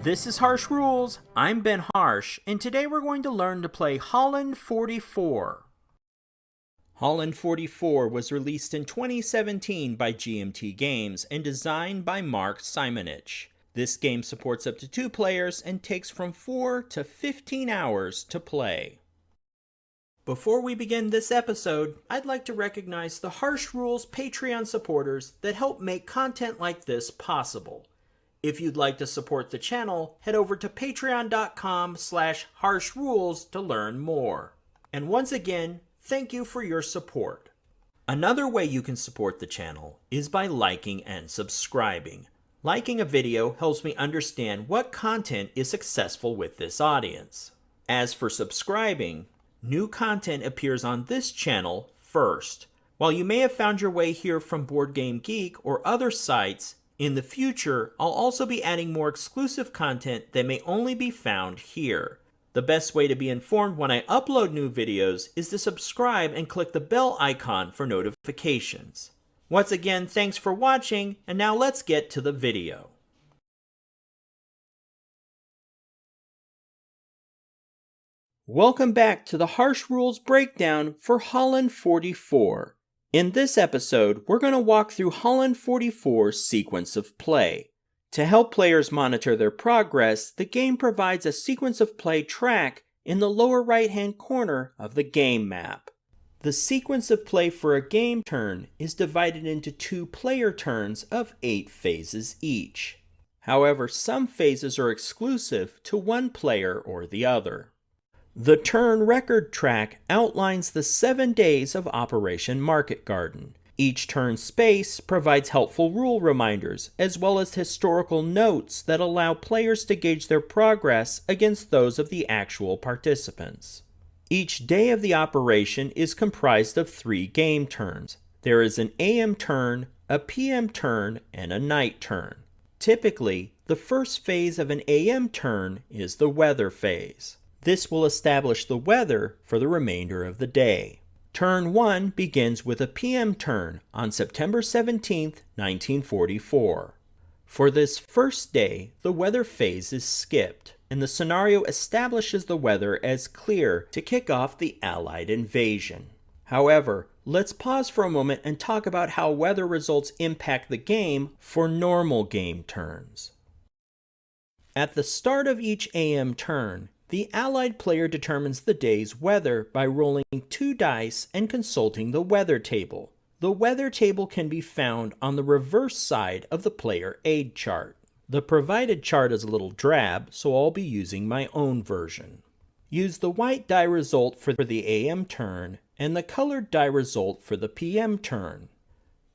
This is Harsh Rules. I'm Ben Harsh, and today we're going to learn to play Holland 44. Holland 44 was released in 2017 by GMT Games and designed by Mark Simonich. This game supports up to 2 players and takes from 4 to 15 hours to play. Before we begin this episode, I'd like to recognize the Harsh Rules Patreon supporters that help make content like this possible. If you'd like to support the channel, head over to patreon.com/harshrules to learn more. And once again, thank you for your support. Another way you can support the channel is by liking and subscribing. Liking a video helps me understand what content is successful with this audience. As for subscribing, new content appears on this channel first. While you may have found your way here from Board Game Geek or other sites, in the future, I'll also be adding more exclusive content that may only be found here. The best way to be informed when I upload new videos is to subscribe and click the bell icon for notifications. Once again, thanks for watching, and now let's get to the video. Welcome back to the Harsh Rules breakdown for Holland 44. In this episode, we're going to walk through Holland 44's sequence of play. To help players monitor their progress, the game provides a sequence of play track in the lower right-hand corner of the game map. The sequence of play for a game turn is divided into 2 player turns of 8 phases each. However, some phases are exclusive to one player or the other. The turn record track outlines the 7 days of Operation Market Garden. Each turn space provides helpful rule reminders, as well as historical notes that allow players to gauge their progress against those of the actual participants. Each day of the operation is comprised of 3 game turns. There is an AM turn, a PM turn, and a night turn. Typically, the first phase of an AM turn is the weather phase. This will establish the weather for the remainder of the day. Turn 1 begins with a PM turn on September 17, 1944. For this first day, the weather phase is skipped, and the scenario establishes the weather as clear to kick off the Allied invasion. However, let's pause for a moment and talk about how weather results impact the game for normal game turns. At the start of each AM turn, the Allied player determines the day's weather by rolling 2 dice and consulting the weather table. The weather table can be found on the reverse side of the player aid chart. The provided chart is a little drab, so I'll be using my own version. Use the white die result for the AM turn and the colored die result for the PM turn.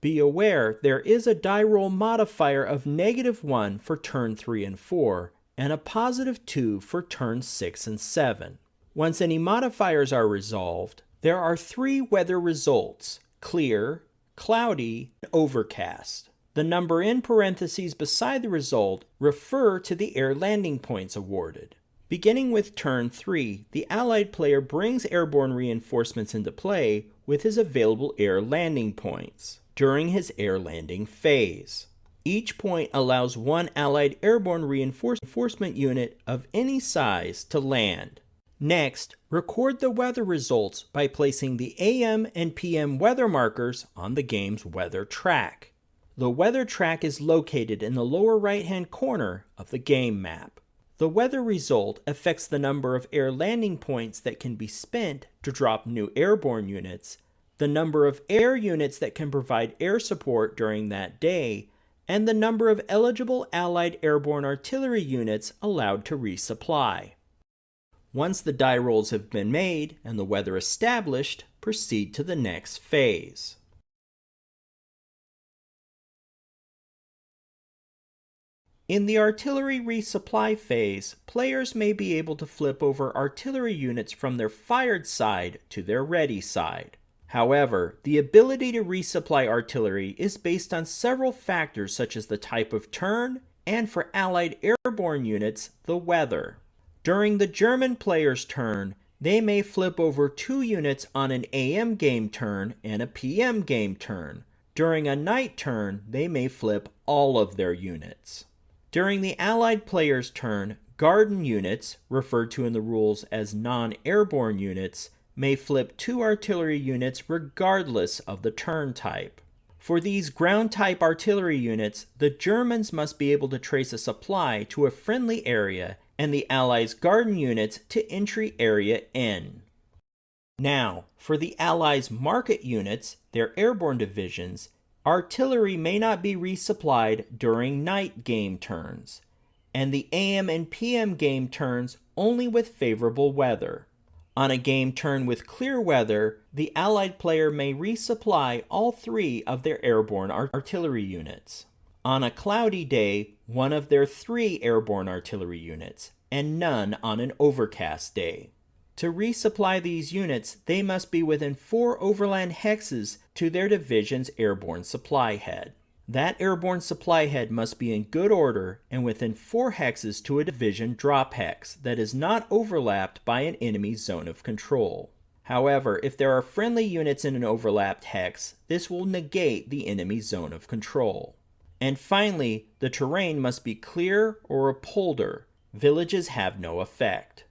Be aware there is a die roll modifier of -1 for turn 3 and 4, and a +2 for turns 6 and 7. Once any modifiers are resolved, there are 3 weather results: clear, cloudy, and overcast. The number in parentheses beside the result refer to the air landing points awarded. Beginning with turn 3, the Allied player brings airborne reinforcements into play with his available air landing points during his air landing phase. Each point allows 1 Allied airborne reinforcement unit of any size to land. Next, record the weather results by placing the AM and PM weather markers on the game's weather track. The weather track is located in the lower right-hand corner of the game map. The weather result affects the number of air landing points that can be spent to drop new airborne units, the number of air units that can provide air support during that day, and the number of eligible Allied airborne artillery units allowed to resupply. Once the die rolls have been made and the weather established, proceed to the next phase. In the artillery resupply phase, players may be able to flip over artillery units from their fired side to their ready side. However, the ability to resupply artillery is based on several factors such as the type of turn, and for Allied airborne units, the weather. During the German player's turn, they may flip over 2 units on an AM game turn and a PM game turn. During a night turn, they may flip all of their units. During the Allied player's turn, garden units, referred to in the rules as non-airborne units, may flip 2 artillery units regardless of the turn type. For these ground-type artillery units, the Germans must be able to trace a supply to a friendly area and the Allies' garden units to entry area N. Now, for the Allies' market units, their airborne divisions, artillery may not be resupplied during night game turns, and the AM and PM game turns only with favorable weather. On a game turn with clear weather, the Allied player may resupply all 3 of their airborne artillery units. On a cloudy day, 1 of their 3 airborne artillery units, and none on an overcast day. To resupply these units, they must be within 4 overland hexes to their division's airborne supply head. That airborne supply head must be in good order and within 4 hexes to a division drop hex that is not overlapped by an enemy zone of control. However, if there are friendly units in an overlapped hex, this will negate the enemy zone of control. And finally, the terrain must be clear or a polder. Villages have no effect.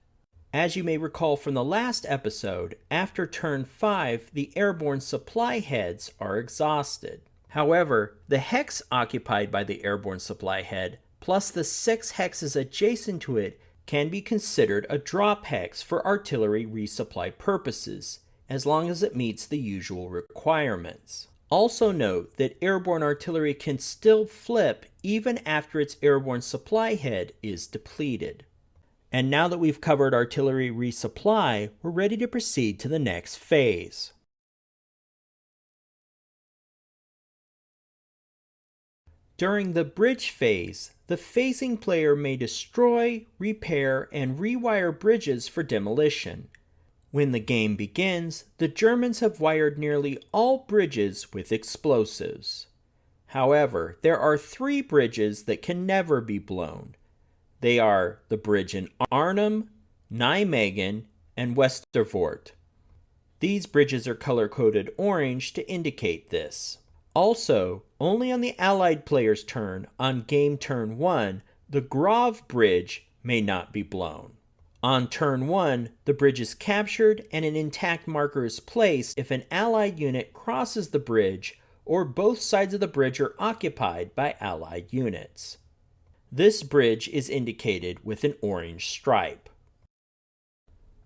As you may recall from the last episode, after turn 5, the airborne supply heads are exhausted. However, the hex occupied by the airborne supply head, plus the 6 hexes adjacent to it, can be considered a drop hex for artillery resupply purposes, as long as it meets the usual requirements. Also note that airborne artillery can still flip even after its airborne supply head is depleted. And now that we've covered artillery resupply, we're ready to proceed to the next phase. During the bridge phase, the phasing player may destroy, repair, and rewire bridges for demolition. When the game begins, the Germans have wired nearly all bridges with explosives. However, there are 3 bridges that can never be blown. They are the bridge in Arnhem, Nijmegen, and Westervoort. These bridges are color-coded orange to indicate this. Also, only on the Allied player's turn, on game turn 1, the Grave Bridge may not be blown. On turn 1, the bridge is captured and an intact marker is placed if an Allied unit crosses the bridge or both sides of the bridge are occupied by Allied units. This bridge is indicated with an orange stripe.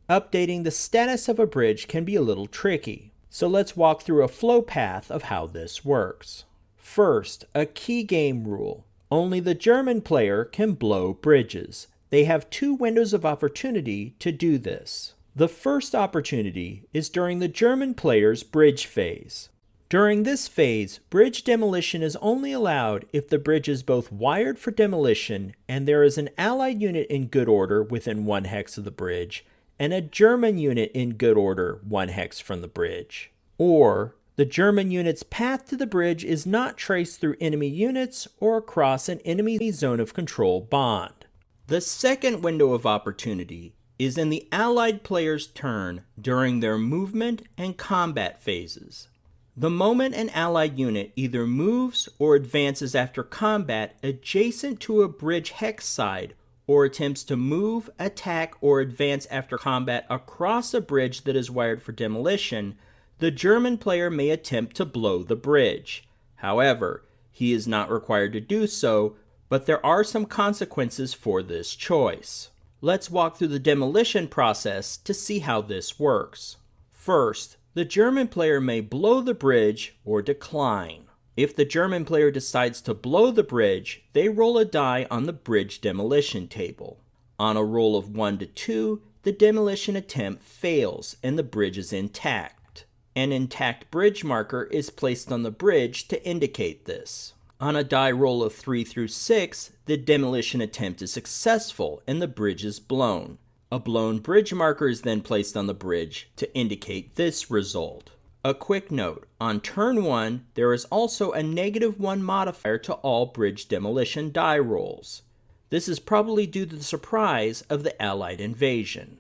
Updating the status of a bridge can be a little tricky, so let's walk through a flow path of how this works. First, a key game rule. Only the German player can blow bridges. They have 2 windows of opportunity to do this. The first opportunity is during the German player's bridge phase. During this phase, bridge demolition is only allowed if the bridge is both wired for demolition and there is an Allied unit in good order within 1 hex of the bridge, and a German unit in good order 1 hex from the bridge. Or, the German unit's path to the bridge is not traced through enemy units or across an enemy zone of control bond. The second window of opportunity is in the Allied player's turn during their movement and combat phases. The moment an Allied unit either moves or advances after combat adjacent to a bridge hex side, or attempts to move, attack, or advance after combat across a bridge that is wired for demolition, the German player may attempt to blow the bridge. However, he is not required to do so, but there are some consequences for this choice. Let's walk through the demolition process to see how this works. First, the German player may blow the bridge or decline. If the German player decides to blow the bridge, they roll a die on the bridge demolition table. On a roll of 1 to 2, the demolition attempt fails and the bridge is intact. An intact bridge marker is placed on the bridge to indicate this. On a die roll of 3 through 6, the demolition attempt is successful and the bridge is blown. A blown bridge marker is then placed on the bridge to indicate this result. A quick note, on turn 1, there is also a -1 modifier to all bridge demolition die rolls. This is probably due to the surprise of the Allied invasion.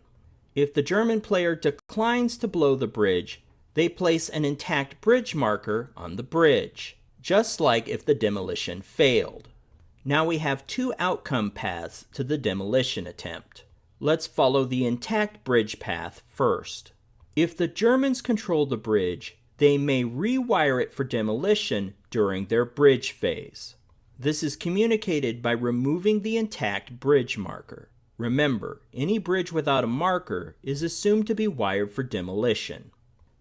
If the German player declines to blow the bridge, they place an intact bridge marker on the bridge, just like if the demolition failed. Now we have two outcome paths to the demolition attempt. Let's follow the intact bridge path first. If the Germans control the bridge, they may rewire it for demolition during their bridge phase. This is communicated by removing the intact bridge marker. Remember, any bridge without a marker is assumed to be wired for demolition.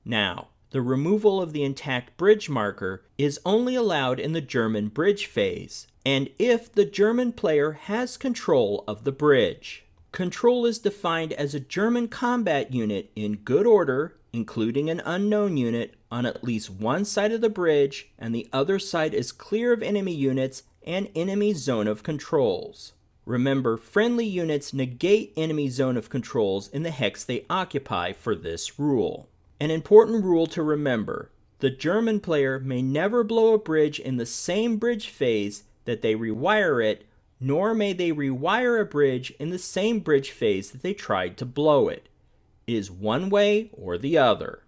Now, the removal of the intact bridge marker is only allowed in the German bridge phase, and if the German player has control of the bridge. Control is defined as a German combat unit in good order, including an unknown unit, on at least one side of the bridge, and the other side is clear of enemy units and enemy zone of controls. Remember, friendly units negate enemy zone of controls in the hex they occupy for this rule. An important rule to remember: the German player may never blow a bridge in the same bridge phase that they rewire it, nor may they rewire a bridge in the same bridge phase that they tried to blow it. It is one way or the other.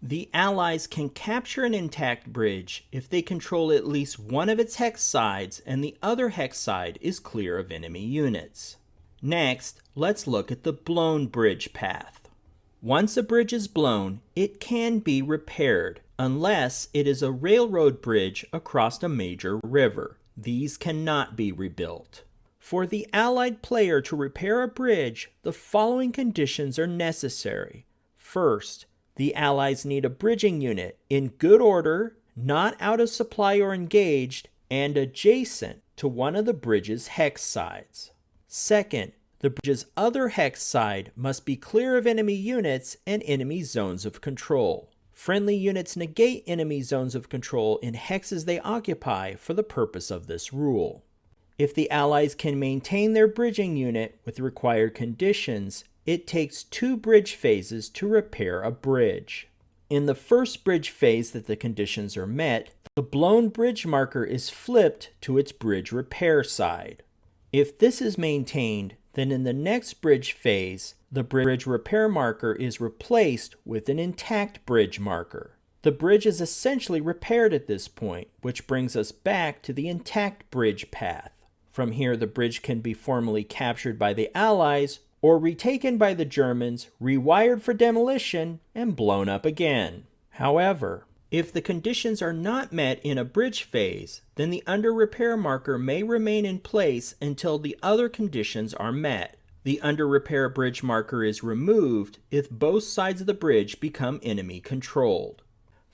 The Allies can capture an intact bridge if they control at least one of its hex sides and the other hex side is clear of enemy units. Next, let's look at the blown bridge path. Once a bridge is blown, it can be repaired, unless it is a railroad bridge across a major river. These cannot be rebuilt. For the Allied player to repair a bridge, the following conditions are necessary. First, the Allies need a bridging unit in good order, not out of supply or engaged, and adjacent to one of the bridge's hex sides. Second, the bridge's other hex side must be clear of enemy units and enemy zones of control. Friendly units negate enemy zones of control in hexes they occupy for the purpose of this rule. If the Allies can maintain their bridging unit with the required conditions, it takes 2 bridge phases to repair a bridge. In the first bridge phase that the conditions are met, the blown bridge marker is flipped to its bridge repair side. If this is maintained, then in the next bridge phase, the bridge repair marker is replaced with an intact bridge marker. The bridge is essentially repaired at this point, which brings us back to the intact bridge path. From here, the bridge can be formally captured by the Allies or retaken by the Germans, rewired for demolition, and blown up again. However, if the conditions are not met in a bridge phase, then the under repair marker may remain in place until the other conditions are met. The under repair bridge marker is removed if both sides of the bridge become enemy controlled.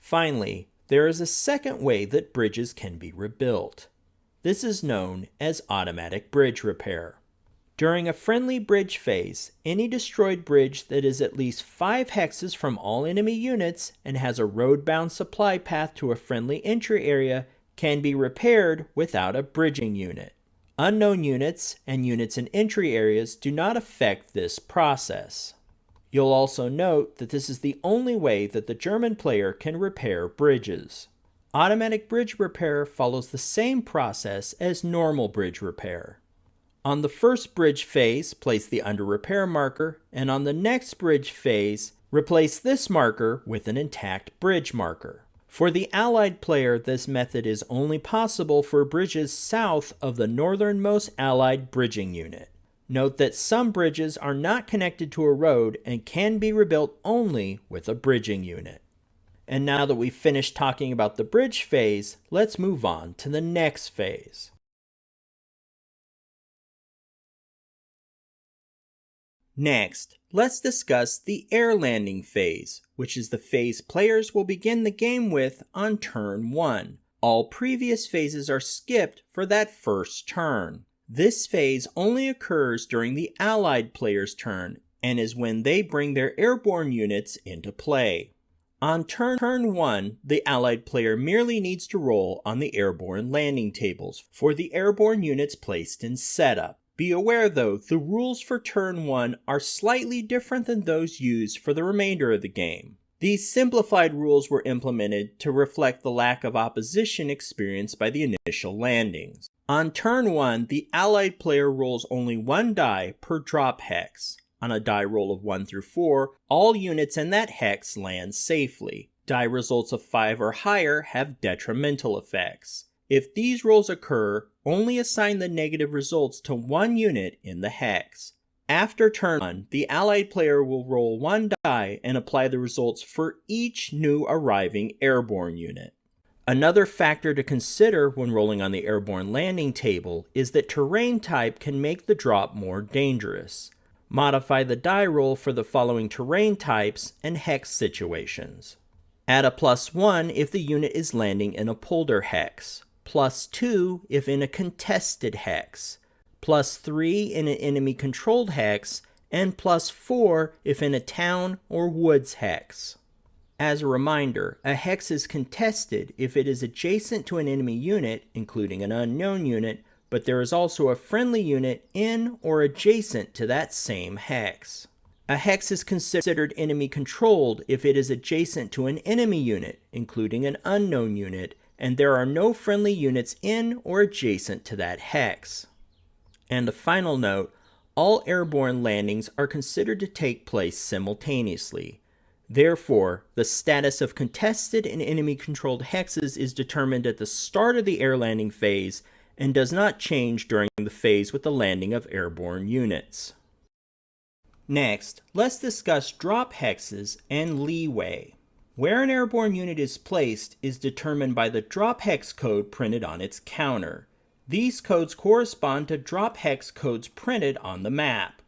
Finally, there is a second way that bridges can be rebuilt. This is known as automatic bridge repair. During a friendly bridge phase, any destroyed bridge that is at least 5 hexes from all enemy units and has a road-bound supply path to a friendly entry area can be repaired without a bridging unit. Unknown units and units in entry areas do not affect this process. You'll also note that this is the only way that the German player can repair bridges. Automatic bridge repair follows the same process as normal bridge repair. On the first bridge phase, place the under repair marker, and on the next bridge phase, replace this marker with an intact bridge marker. For the Allied player, this method is only possible for bridges south of the northernmost Allied bridging unit. Note that some bridges are not connected to a road and can be rebuilt only with a bridging unit. And now that we've finished talking about the bridge phase, let's move on to the next phase. Next, let's discuss the air landing phase, which is the phase players will begin the game with on turn 1. All previous phases are skipped for that first turn. This phase only occurs during the Allied player's turn and is when they bring their airborne units into play. On turn 1, the Allied player merely needs to roll on the airborne landing tables for the airborne units placed in setup. Be aware though, the rules for turn 1 are slightly different than those used for the remainder of the game. These simplified rules were implemented to reflect the lack of opposition experienced by the initial landings. On turn 1, the Allied player rolls only 1 die per drop hex. On a die roll of 1 through 4, all units in that hex land safely. Die results of 5 or higher have detrimental effects. If these rolls occur, only assign the negative results to one unit in the hex. After turn 1, the allied player will roll one die and apply the results for each new arriving airborne unit. Another factor to consider when rolling on the airborne landing table is that terrain type can make the drop more dangerous. Modify the die roll for the following terrain types and hex situations. Add a +1 if the unit is landing in a polder hex, +2 if in a contested hex, +3 in an enemy-controlled hex, and +4 if in a town or woods hex. As a reminder, a hex is contested if it is adjacent to an enemy unit, including an unknown unit, but there is also a friendly unit in or adjacent to that same hex. A hex is considered enemy-controlled if it is adjacent to an enemy unit, including an unknown unit, and there are no friendly units in or adjacent to that hex. And a final note, all airborne landings are considered to take place simultaneously. Therefore, the status of contested and enemy-controlled hexes is determined at the start of the air landing phase and does not change during the phase with the landing of airborne units. Next, let's discuss drop hexes and leeway. Where an airborne unit is placed is determined by the drop hex code printed on its counter. These codes correspond to drop hex codes printed on the map.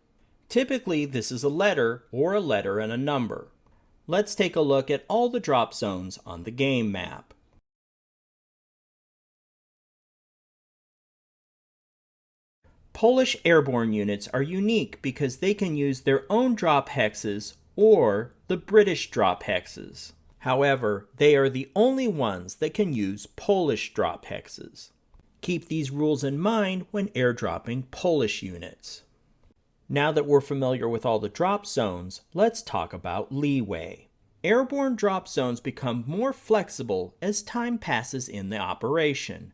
Typically, this is a letter or a letter and a number. Let's take a look at all the drop zones on the game map. Polish airborne units are unique because they can use their own drop hexes or the British drop hexes. However, they are the only ones that can use Polish drop hexes. Keep these rules in mind when airdropping Polish units. Now that we're familiar with all the drop zones, let's talk about leeway. Airborne drop zones become more flexible as time passes in the operation.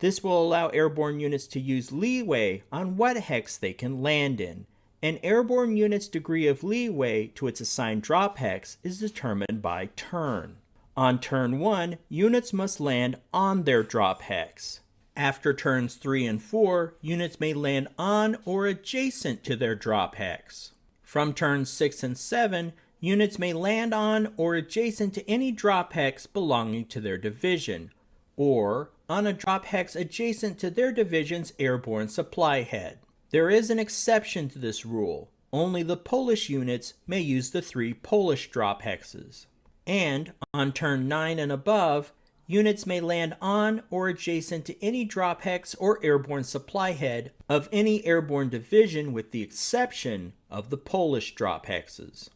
This will allow airborne units to use leeway on what hex they can land in. An airborne unit's degree of leeway to its assigned drop hex is determined by turn. On turn 1, units must land on their drop hex. After turns 3 and 4, units may land on or adjacent to their drop hex. From turns 6 and 7, units may land on or adjacent to any drop hex belonging to their division, or on a drop hex adjacent to their division's airborne supply head. There is an exception to this rule. Only the Polish units may use the 3 Polish drop hexes. And on turn 9 and above, units may land on or adjacent to any drop hex or airborne supply head of any airborne division with the exception of the Polish drop hexes.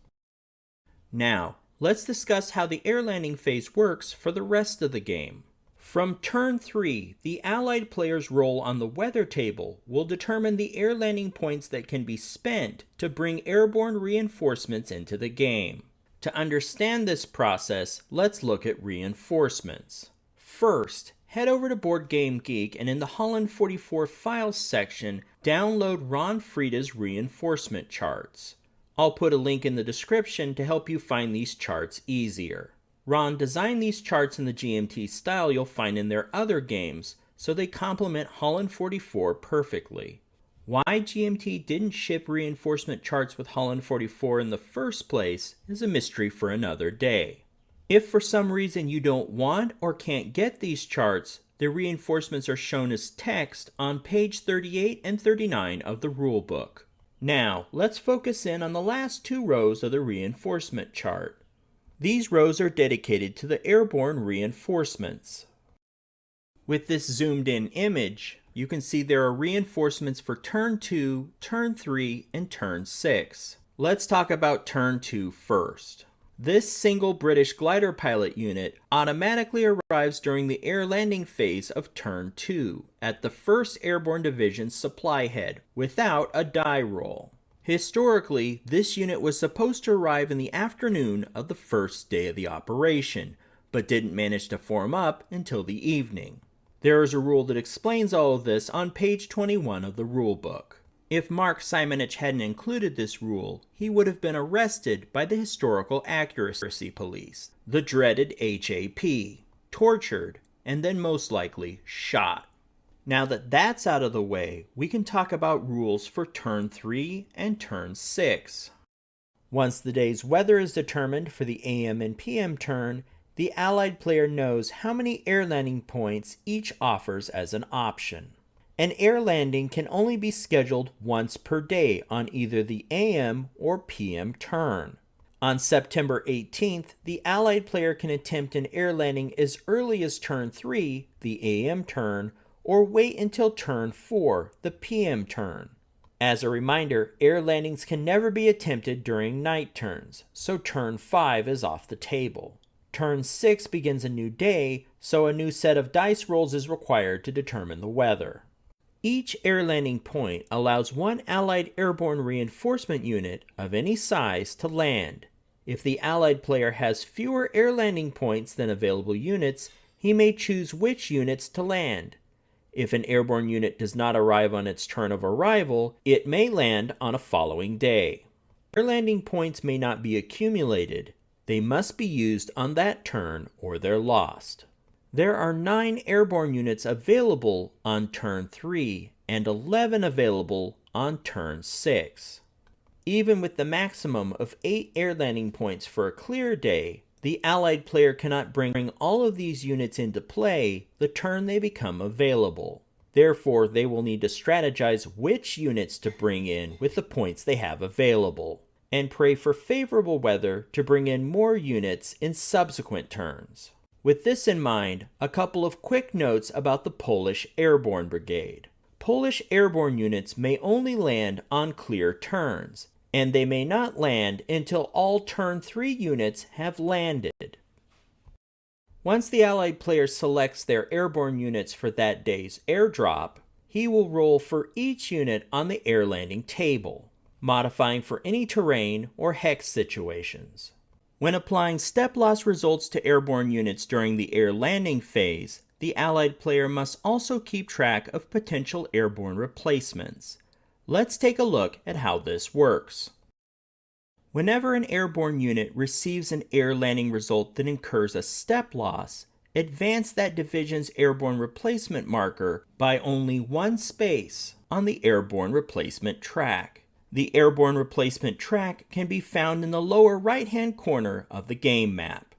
Now, let's discuss how the air landing phase works for the rest of the game. From turn 3, the allied player's roll on the weather table will determine the air landing points that can be spent to bring airborne reinforcements into the game. To understand this process, let's look at reinforcements. First, head over to BoardGameGeek and in the Holland 44 Files section, download Ron Frieda's reinforcement charts. I'll put a link in the description to help you find these charts easier. Ron designed these charts in the GMT style you'll find in their other games, so they complement Holland 44 perfectly. Why GMT didn't ship reinforcement charts with Holland 44 in the first place is a mystery for another day. If for some reason you don't want or can't get these charts, the reinforcements are shown as text on page 38 and 39 of the rulebook. Now, let's focus in on the last 2 rows of the reinforcement chart. These rows are dedicated to the airborne reinforcements. With this zoomed in image, you can see there are reinforcements for turn 2, turn 3, and turn 6. Let's talk about turn 2 first. This single British glider pilot unit automatically arrives during the air landing phase of turn 2 at the 1st Airborne Division's supply head without a die roll. Historically, this unit was supposed to arrive in the afternoon of the first day of the operation, but didn't manage to form up until the evening. There is a rule that explains all of this on page 21 of the rulebook. If Mark Simonich hadn't included this rule, he would have been arrested by the Historical Accuracy Police, the dreaded HAP, tortured, and then most likely shot. Now that that's out of the way, we can talk about rules for turn 3 and turn 6. Once the day's weather is determined for the AM and PM turn, the Allied player knows how many air landing points each offers as an option. An air landing can only be scheduled once per day on either the AM or PM turn. On September 18th, the Allied player can attempt an air landing as early as turn 3, the AM turn, or wait until turn 4, the PM turn. As a reminder, air landings can never be attempted during night turns, so turn 5 is off the table. Turn 6 begins a new day, so a new set of dice rolls is required to determine the weather. Each air landing point allows one Allied airborne reinforcement unit of any size to land. If the Allied player has fewer air landing points than available units, he may choose which units to land. If an airborne unit does not arrive on its turn of arrival, it may land on a following day. Air landing points may not be accumulated. They must be used on that turn or they're lost. There are 9 airborne units available on turn 3 and 11 available on turn 6. Even with the maximum of 8 air landing points for a clear day, the Allied player cannot bring all of these units into play the turn they become available. Therefore, they will need to strategize which units to bring in with the points they have available, and pray for favorable weather to bring in more units in subsequent turns. With this in mind, a couple of quick notes about the Polish Airborne Brigade. Polish airborne units may only land on clear turns, and they may not land until all turn 3 units have landed. Once the Allied player selects their airborne units for that day's airdrop, he will roll for each unit on the air landing table, modifying for any terrain or hex situations. When applying step loss results to airborne units during the air landing phase, the Allied player must also keep track of potential airborne replacements. Let's take a look at how this works. Whenever an airborne unit receives an air landing result that incurs a step loss, advance that division's airborne replacement marker by only 1 space on the airborne replacement track. The airborne replacement track can be found in the lower right-hand corner of the game map.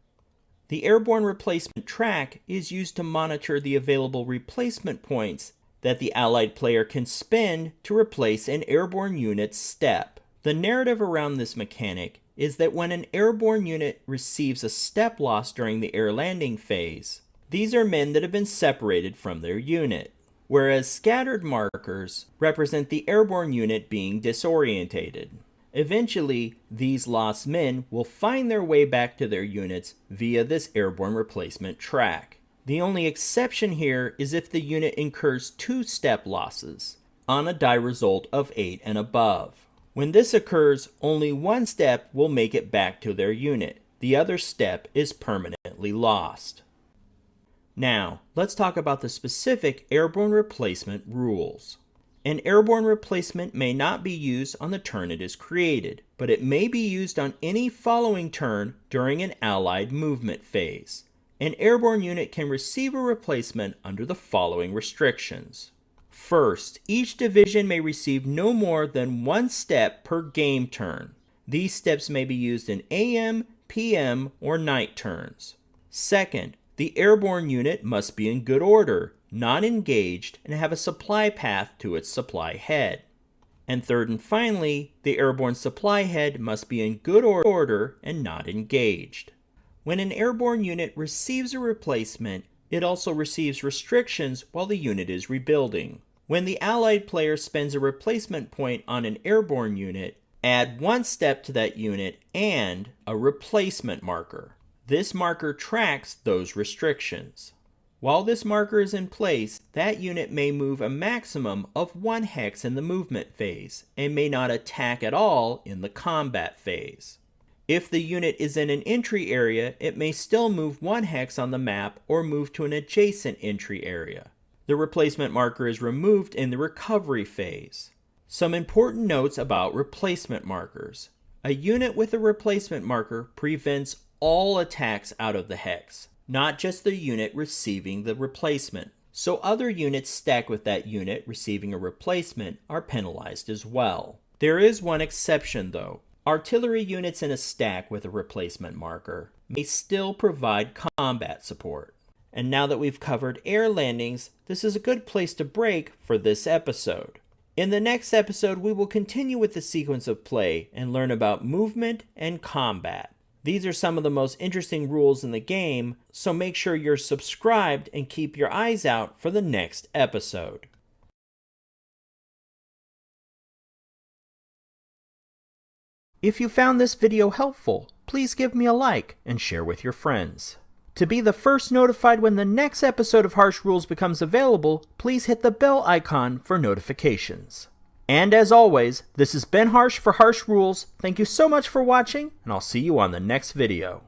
The airborne replacement track is used to monitor the available replacement points that the Allied player can spend to replace an airborne unit's step. The narrative around this mechanic is that when an airborne unit receives a step loss during the air landing phase, these are men that have been separated from their unit, whereas scattered markers represent the airborne unit being disorientated. Eventually, these lost men will find their way back to their units via this airborne replacement track. The only exception here is if the unit incurs 2 step losses on a die result of 8 and above. When this occurs, only 1 step will make it back to their unit. The other step is permanently lost. Now, let's talk about the specific airborne replacement rules. An airborne replacement may not be used on the turn it is created, but it may be used on any following turn during an Allied movement phase. An airborne unit can receive a replacement under the following restrictions. First, each division may receive no more than 1 step per game turn. These steps may be used in AM, PM, or night turns. Second, the airborne unit must be in good order, not engaged, and have a supply path to its supply head. And third and finally, the airborne supply head must be in good order and not engaged. When an airborne unit receives a replacement, it also receives restrictions while the unit is rebuilding. When the Allied player spends a replacement point on an airborne unit, add 1 step to that unit and a replacement marker. This marker tracks those restrictions. While this marker is in place, that unit may move a maximum of 1 hex in the movement phase and may not attack at all in the combat phase. If the unit is in an entry area, it may still move 1 hex on the map or move to an adjacent entry area. The replacement marker is removed in the recovery phase. Some important notes about replacement markers. A unit with a replacement marker prevents all attacks out of the hex. not just the unit receiving the replacement. So other units stacked with that unit receiving a replacement are penalized as well. There is one exception though. Artillery units in a stack with a replacement marker may still provide combat support. And now that we've covered air landings, this is a good place to break for this episode. In the next episode, we will continue with the sequence of play and learn about movement and combat. These are some of the most interesting rules in the game, so make sure you're subscribed and keep your eyes out for the next episode. If you found this video helpful, please give me a like and share with your friends. To be the first notified when the next episode of Harsh Rules becomes available, please hit the bell icon for notifications. And as always, this has been Harsh for Harsh Rules. Thank you so much for watching, and I'll see you on the next video.